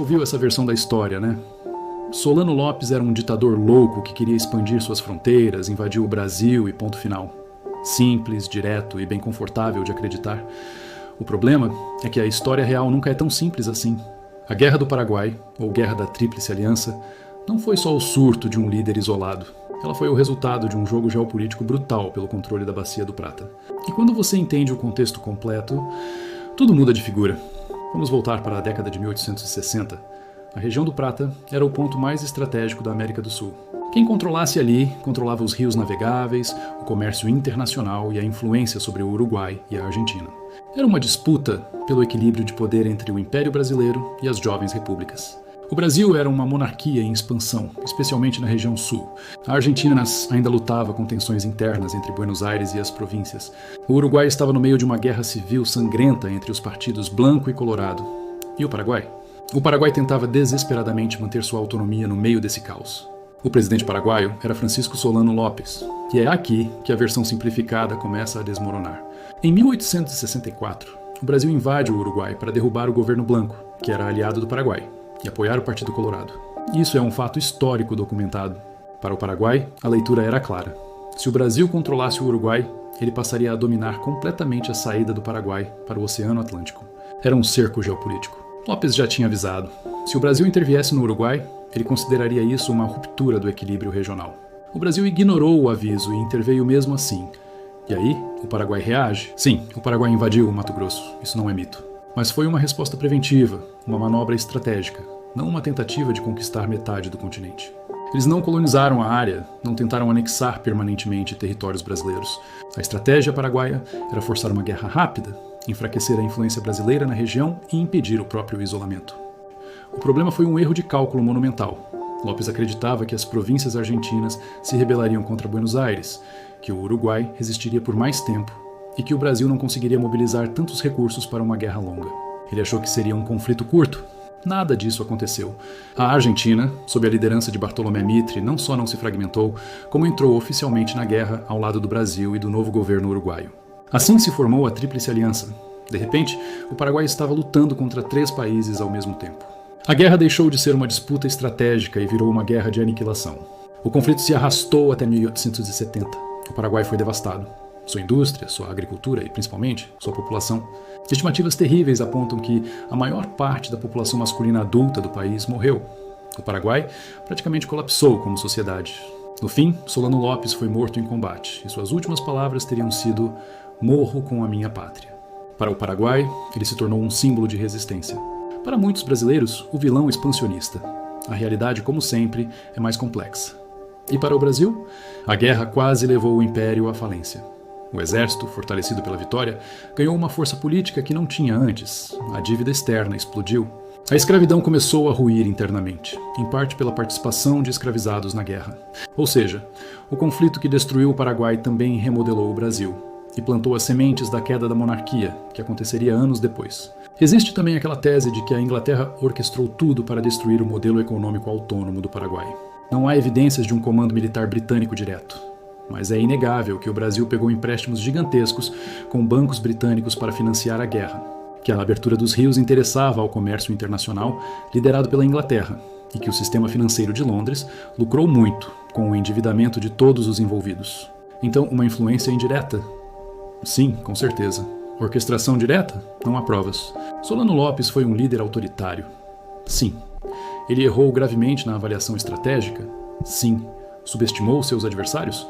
ouviu essa versão da história, né? Solano Lopes era um ditador louco que queria expandir suas fronteiras, invadiu o Brasil e ponto final. Simples, direto e bem confortável de acreditar. O problema é que a história real nunca é tão simples assim. A Guerra do Paraguai, ou Guerra da Tríplice Aliança, não foi só o surto de um líder isolado. Ela foi o resultado de um jogo geopolítico brutal pelo controle da Bacia do Prata. E quando você entende o contexto completo, tudo muda de figura. Vamos voltar para a década de 1860. A região do Prata era o ponto mais estratégico da América do Sul. Quem controlasse ali, controlava os rios navegáveis, o comércio internacional e a influência sobre o Uruguai e a Argentina. Era uma disputa pelo equilíbrio de poder entre o Império Brasileiro e as jovens repúblicas. O Brasil era uma monarquia em expansão, especialmente na região sul. A Argentina ainda lutava com tensões internas entre Buenos Aires e as províncias. O Uruguai estava no meio de uma guerra civil sangrenta entre os partidos Blanco e Colorado. E o Paraguai? O Paraguai tentava desesperadamente manter sua autonomia no meio desse caos. O presidente paraguaio era Francisco Solano Lopes, e é aqui que a versão simplificada começa a desmoronar. Em 1864, o Brasil invade o Uruguai para derrubar o governo Blanco, que era aliado do Paraguai, e apoiar o Partido Colorado. Isso é um fato histórico documentado. Para o Paraguai, a leitura era clara. Se o Brasil controlasse o Uruguai, ele passaria a dominar completamente a saída do Paraguai para o Oceano Atlântico. Era um cerco geopolítico. Lopes já tinha avisado. Se o Brasil interviesse no Uruguai, ele consideraria isso uma ruptura do equilíbrio regional. O Brasil ignorou o aviso e interveio mesmo assim. E aí, o Paraguai reage? Sim, o Paraguai invadiu o Mato Grosso. Isso não é mito. Mas foi uma resposta preventiva, uma manobra estratégica, não uma tentativa de conquistar metade do continente. Eles não colonizaram a área, não tentaram anexar permanentemente territórios brasileiros. A estratégia paraguaia era forçar uma guerra rápida, enfraquecer a influência brasileira na região e impedir o próprio isolamento. O problema foi um erro de cálculo monumental. Lopes acreditava que as províncias argentinas se rebelariam contra Buenos Aires, que o Uruguai resistiria por mais tempo e que o Brasil não conseguiria mobilizar tantos recursos para uma guerra longa. Ele achou que seria um conflito curto. Nada disso aconteceu. A Argentina, sob a liderança de Bartolomé Mitre, não só não se fragmentou, como entrou oficialmente na guerra ao lado do Brasil e do novo governo uruguaio. Assim se formou a Tríplice Aliança. De repente, o Paraguai estava lutando contra 3 países ao mesmo tempo. A guerra deixou de ser uma disputa estratégica e virou uma guerra de aniquilação. O conflito se arrastou até 1870. O Paraguai foi devastado. Sua indústria, sua agricultura e, principalmente, sua população. Estimativas terríveis apontam que a maior parte da população masculina adulta do país morreu. O Paraguai praticamente colapsou como sociedade. No fim, Solano Lopes foi morto em combate, e suas últimas palavras teriam sido: "Morro com a minha pátria". Para o Paraguai, ele se tornou um símbolo de resistência. Para muitos brasileiros, o vilão expansionista. A realidade, como sempre, é mais complexa. E para o Brasil, a guerra quase levou o império à falência. O exército, fortalecido pela vitória, ganhou uma força política que não tinha antes. A dívida externa explodiu. A escravidão começou a ruir internamente, em parte pela participação de escravizados na guerra. Ou seja, o conflito que destruiu o Paraguai também remodelou o Brasil e plantou as sementes da queda da monarquia, que aconteceria anos depois. Existe também aquela tese de que a Inglaterra orquestrou tudo para destruir o modelo econômico autônomo do Paraguai. Não há evidências de um comando militar britânico direto. Mas é inegável que o Brasil pegou empréstimos gigantescos com bancos britânicos para financiar a guerra, que a abertura dos rios interessava ao comércio internacional liderado pela Inglaterra e que o sistema financeiro de Londres lucrou muito com o endividamento de todos os envolvidos. Então, uma influência indireta? Sim, com certeza. Orquestração direta? Não há provas. Solano Lopes foi um líder autoritário? Sim. Ele errou gravemente na avaliação estratégica? Sim. Subestimou seus adversários?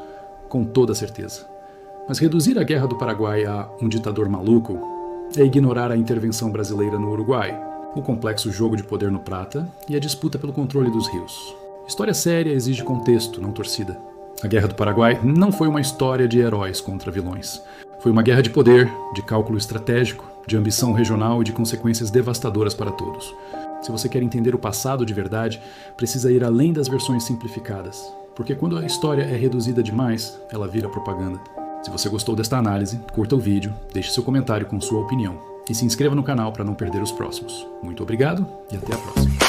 Com toda certeza. Mas reduzir a Guerra do Paraguai a um ditador maluco é ignorar a intervenção brasileira no Uruguai, o complexo jogo de poder no Prata e a disputa pelo controle dos rios. História séria exige contexto, não torcida. A Guerra do Paraguai não foi uma história de heróis contra vilões. Foi uma guerra de poder, de cálculo estratégico, de ambição regional e de consequências devastadoras para todos. Se você quer entender o passado de verdade, precisa ir além das versões simplificadas. Porque quando a história é reduzida demais, ela vira propaganda. Se você gostou desta análise, curta o vídeo, deixe seu comentário com sua opinião e se inscreva no canal para não perder os próximos. Muito obrigado e até a próxima.